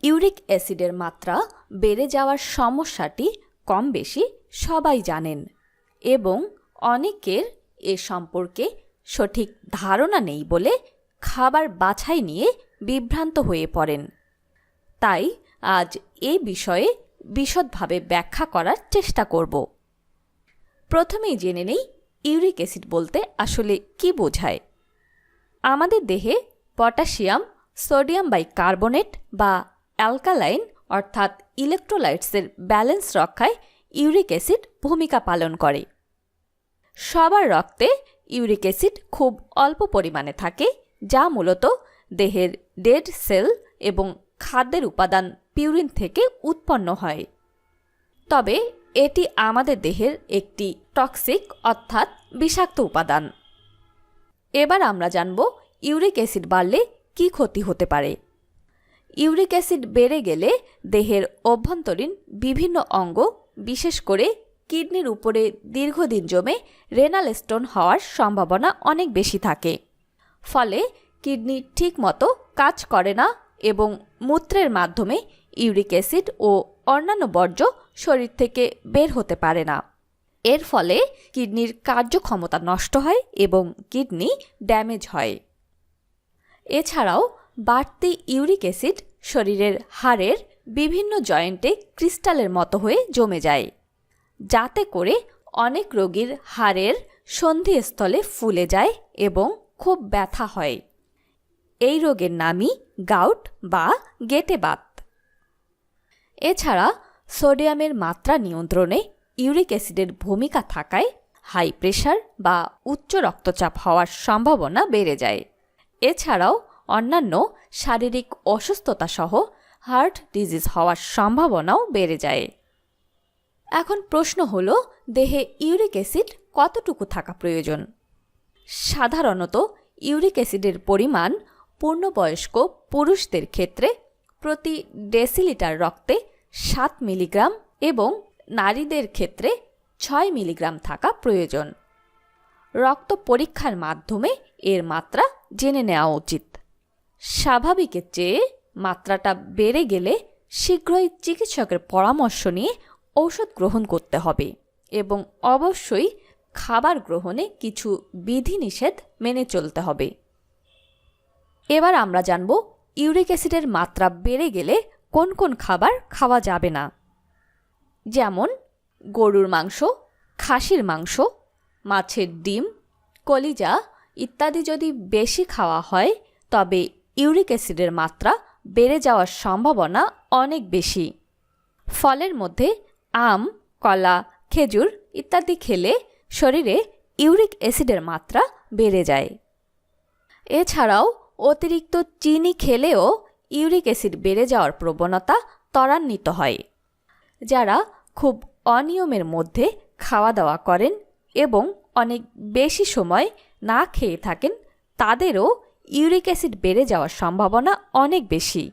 Uric অ্যাসিডের মাত্রা বেড়ে যাওয়ার সমস্যাটি কম বেশি সবাই জানেন এবং অনেকের এ সম্পর্কে সঠিক ধারণা নেই বলে খাবার বাছাই নিয়ে বিভ্রান্ত হয়ে পড়েন। তাই আজ এই বিষয়ে বিশদভাবে ব্যাখ্যা করার চেষ্টা করব। প্রথমেই জেনে নেই ইউরিক অ্যাসিড বলতে আসলে কী বোঝায়। আমাদের দেহে পটাশিয়াম, সোডিয়াম বাইকার্বনেট বা অ্যালকালাইন অর্থাৎ ইলেকট্রোলাইটসের ব্যালেন্স রক্ষায় ইউরিক অ্যাসিড ভূমিকা পালন করে। সবার রক্তে ইউরিক অ্যাসিড খুব অল্প পরিমাণে থাকে, যা মূলত দেহের ডেড সেল এবং খাদ্যের উপাদান পিউরিন থেকে উৎপন্ন হয়। তবে এটি আমাদের দেহের একটি টক্সিক অর্থাৎ বিষাক্ত উপাদান। এবার আমরা জানব ইউরিক অ্যাসিড বাড়লে কী ক্ষতি হতে পারে। ইউরিক অ্যাসিড বেড়ে গেলে দেহের অভ্যন্তরীণ বিভিন্ন অঙ্গ, বিশেষ করে কিডনির উপরে দীর্ঘদিন জমে রেনাল স্টোন হওয়ার সম্ভাবনা অনেক বেশি থাকে। ফলে কিডনি ঠিকমতো কাজ করে না এবং মূত্রের মাধ্যমে ইউরিক অ্যাসিড ও অন্যান্য বর্জ্য শরীর থেকে বের হতে পারে না। এর ফলে কিডনির কার্যক্ষমতা নষ্ট হয় এবং কিডনি ড্যামেজ হয়। এছাড়াও বাড়তি ইউরিক অ্যাসিড শরীরের হাড়ের বিভিন্ন জয়েন্টে ক্রিস্টালের মতো হয়ে জমে যায়, যাতে করে অনেক রোগীর হাড়ের সন্ধিস্থলে ফুলে যায় এবং খুব ব্যথা হয়। এই রোগের নামই গাউট বা গেঁটে বাত। এছাড়া সোডিয়ামের মাত্রা নিয়ন্ত্রণে ইউরিক অ্যাসিডের ভূমিকা থাকায় হাই প্রেশার বা উচ্চ রক্তচাপ হওয়ার সম্ভাবনা বেড়ে যায়। এছাড়াও অন্যান্য শারীরিক অসুস্থতা সহ হার্ট ডিজিজ হওয়ার সম্ভাবনাও বেড়ে যায়। এখন প্রশ্ন হলো, দেহে ইউরিক অ্যাসিড কতটুকু থাকা প্রয়োজন? সাধারণত ইউরিক অ্যাসিডের পরিমাণ পূর্ণবয়স্ক পুরুষদের ক্ষেত্রে প্রতি ডেসিলিটার রক্তে 7 মিলিগ্রাম এবং নারীদের ক্ষেত্রে 6 মিলিগ্রাম থাকা প্রয়োজন। রক্ত পরীক্ষার মাধ্যমে এর মাত্রা জেনে নেওয়া উচিত। স্বাভাবিকের চেয়ে মাত্রাটা বেড়ে গেলে শীঘ্রই চিকিৎসকের পরামর্শ নিয়ে ঔষধ গ্রহণ করতে হবে এবং অবশ্যই খাবার গ্রহণে কিছু বিধিনিষেধ মেনে চলতে হবে। এবার আমরা জানব ইউরিক অ্যাসিডের মাত্রা বেড়ে গেলে কোন কোন খাবার খাওয়া যাবে না। যেমন গরুর মাংস, খাসির মাংস, মাছের ডিম, কলিজা ইত্যাদি যদি বেশি খাওয়া হয় তবে ইউরিক অ্যাসিডের মাত্রা বেড়ে যাওয়ার সম্ভাবনা অনেক বেশি। ফলের মধ্যে আম, কলা, খেজুর ইত্যাদি খেলে শরীরে ইউরিক অ্যাসিডের মাত্রা বেড়ে যায়। এছাড়াও অতিরিক্ত চিনি খেলেও ইউরিক অ্যাসিড বেড়ে যাওয়ার প্রবণতা ত্বরান্বিত হয়। যারা খুব অনিয়মের মধ্যে খাওয়া দাওয়া করেন এবং অনেক বেশি সময় না খেয়ে থাকেন, তাদেরও ইউরিক অ্যাসিড বেড়ে যাওয়ার সম্ভাবনা অনেক বেশি।